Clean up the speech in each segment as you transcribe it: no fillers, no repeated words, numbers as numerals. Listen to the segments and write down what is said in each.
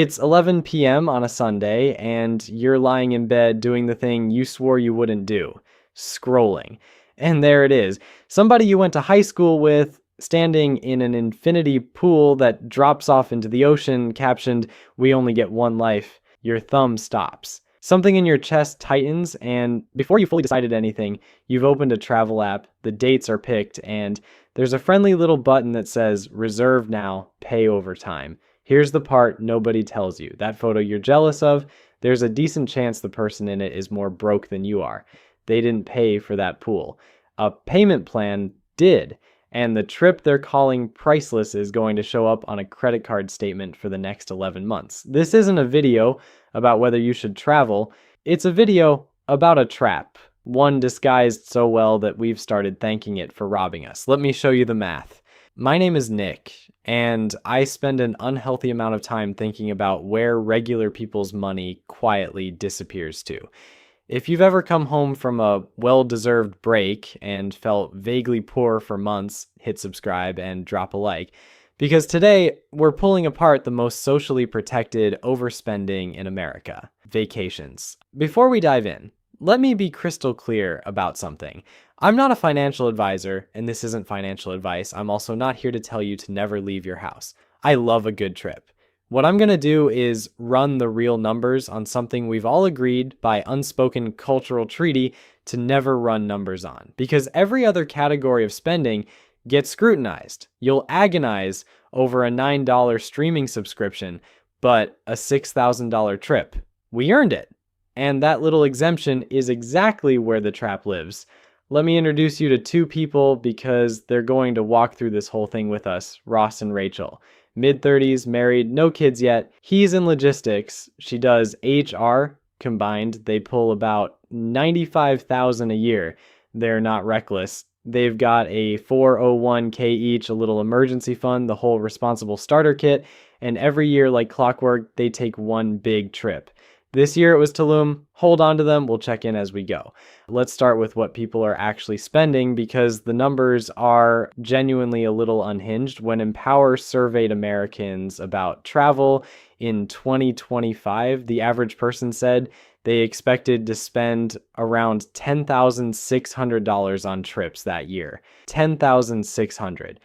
It's 11 p.m. on a Sunday, and you're lying in bed doing the thing you swore you wouldn't do, scrolling. And there it is. Somebody you went to high school with, standing in an infinity pool that drops off into the ocean, captioned, "We only get one life." Your thumb stops. Something in your chest tightens, and before you fully decided anything, you've opened a travel app, the dates are picked, and there's a friendly little button that says, "Reserve now, pay over time." Here's the part nobody tells you. That photo you're jealous of, there's a decent chance the person in it is more broke than you are. They didn't pay for that pool. A payment plan did, and the trip they're calling priceless is going to show up on a credit card statement for the next 11 months. This isn't a video about whether you should travel. It's a video about a trap, one disguised so well that we've started thanking it for robbing us. Let me show you the math. My name is Nick, and I spend an unhealthy amount of time thinking about where regular people's money quietly disappears to. If you've ever come home from a well-deserved break and felt vaguely poor for months, hit subscribe and drop a like. Because today, we're pulling apart the most socially protected overspending in America: vacations. Before we dive in, let me be crystal clear about something. I'm not a financial advisor, and this isn't financial advice. I'm also not here to tell you to never leave your house. I love a good trip. What I'm going to do is run the real numbers on something we've all agreed by unspoken cultural treaty to never run numbers on. Because every other category of spending gets scrutinized. You'll agonize over a $9 streaming subscription, but a $6,000 trip. We earned it. And that little exemption is exactly where the trap lives. Let me introduce you to two people because they're going to walk through this whole thing with us, Ross and Rachel. Mid-30s, married, no kids yet. He's in logistics. She does HR. Combined, they pull about $95,000 a year. They're not reckless. They've got a 401k each, a little emergency fund, the whole responsible starter kit, and every year, like clockwork, they take one big trip. This year it was Tulum. Hold on to them. We'll check in as we go. Let's start with what people are actually spending because the numbers are genuinely a little unhinged. When Empower surveyed Americans about travel in 2025, the average person said they expected to spend around $10,600 on trips that year. $10,600.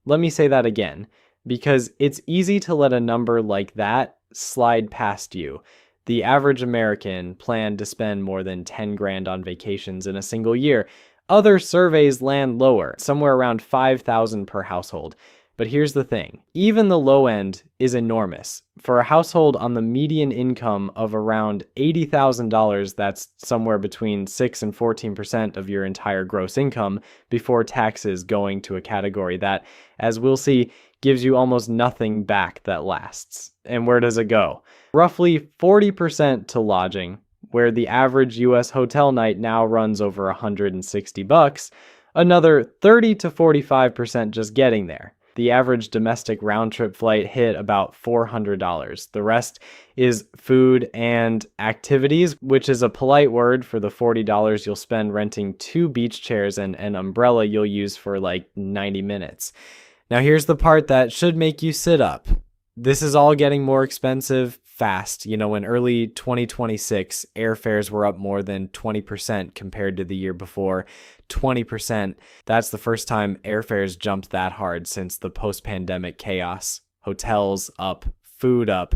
Let me say that again, because it's easy to let a number like that slide past you. The average American planned to spend more than 10 grand on vacations in a single year. Other surveys land lower, somewhere around 5,000 per household. But here's the thing, even the low end is enormous. For a household on the median income of around $80,000, that's somewhere between 6 and 14% of your entire gross income before taxes, going to a category that, as we'll see, gives you almost nothing back that lasts. And where does it go? Roughly 40% to lodging, where the average US hotel night now runs over $160, another 30 to 45% just getting there. The average domestic round-trip flight hit about $400. The rest is food and activities, which is a polite word for the $40 you'll spend renting 2 beach chairs and an umbrella you'll use for like 90 minutes. Now here's the part that should make you sit up. This is all getting more expensive fast. You know, in early 2026, airfares were up more than 20% compared to the year before. 20%. That's the first time airfares jumped that hard since the post-pandemic chaos. Hotels up, food up.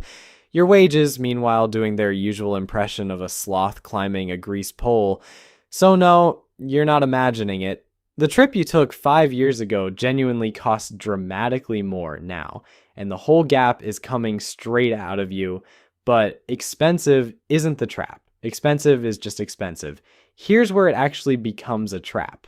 Your wages, meanwhile, doing their usual impression of a sloth climbing a grease pole. So no, you're not imagining it. The trip you took 5 years ago genuinely costs dramatically more now, and the whole gap is coming straight out of you. But expensive isn't the trap. Expensive is just expensive. Here's where it actually becomes a trap.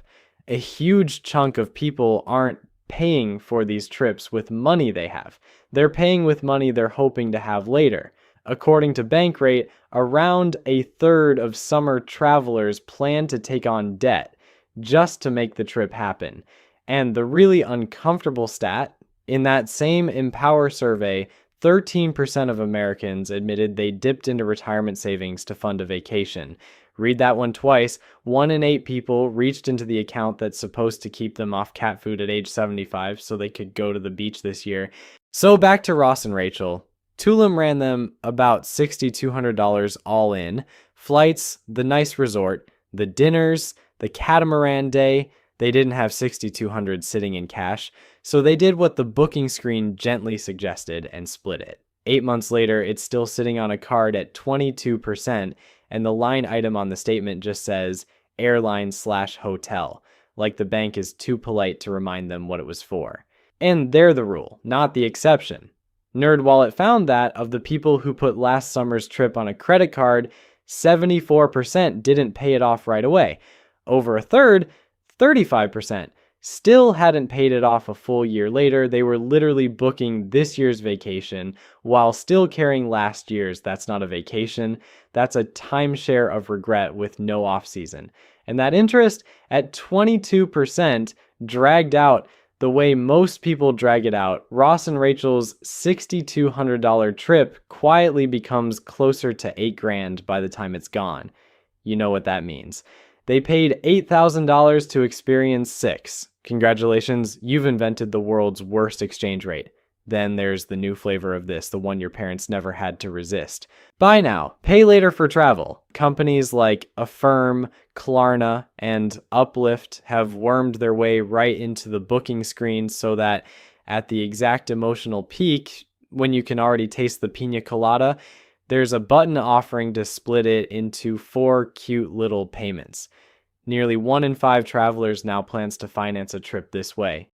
A huge chunk of people aren't paying for these trips with money they have. They're paying with money they're hoping to have later. According to Bankrate, around a third of summer travelers plan to take on debt just to make the trip happen. And the really uncomfortable stat, in that same Empower survey, 13% of Americans admitted they dipped into retirement savings to fund a vacation. Read that one twice. 1 in 8 people reached into the account that's supposed to keep them off cat food at age 75 so they could go to the beach this year. So back to Ross and Rachel. Tulum ran them about $6,200 all in. Flights, the nice resort, the dinners, the catamaran day. They didn't have $6,200 sitting in cash, so they did what the booking screen gently suggested and split it. 8 months later, it's still sitting on a card at 22%, and the line item on the statement just says airline/hotel, like the bank is too polite to remind them what it was for. And they're the rule, not the exception. NerdWallet found that of the people who put last summer's trip on a credit card, 74% didn't pay it off right away. Over a third, 35%, still hadn't paid it off a full year later. They were literally booking this year's vacation while still carrying last year's. That's not a vacation. That's a timeshare of regret with no off season. And that interest at 22% dragged out the way most people drag it out. Ross and Rachel's $6,200 trip quietly becomes closer to $8,000 by the time it's gone. You know what that means. They paid $8,000 to experience 6. Congratulations, you've invented the world's worst exchange rate. Then there's the new flavor of this, the one your parents never had to resist. Buy now, pay later for travel. Companies like Affirm, Klarna, and Uplift have wormed their way right into the booking screen so that at the exact emotional peak, when you can already taste the pina colada, there's a button offering to split it into 4 cute little payments. Nearly 1 in 5 travelers now plans to finance a trip this way.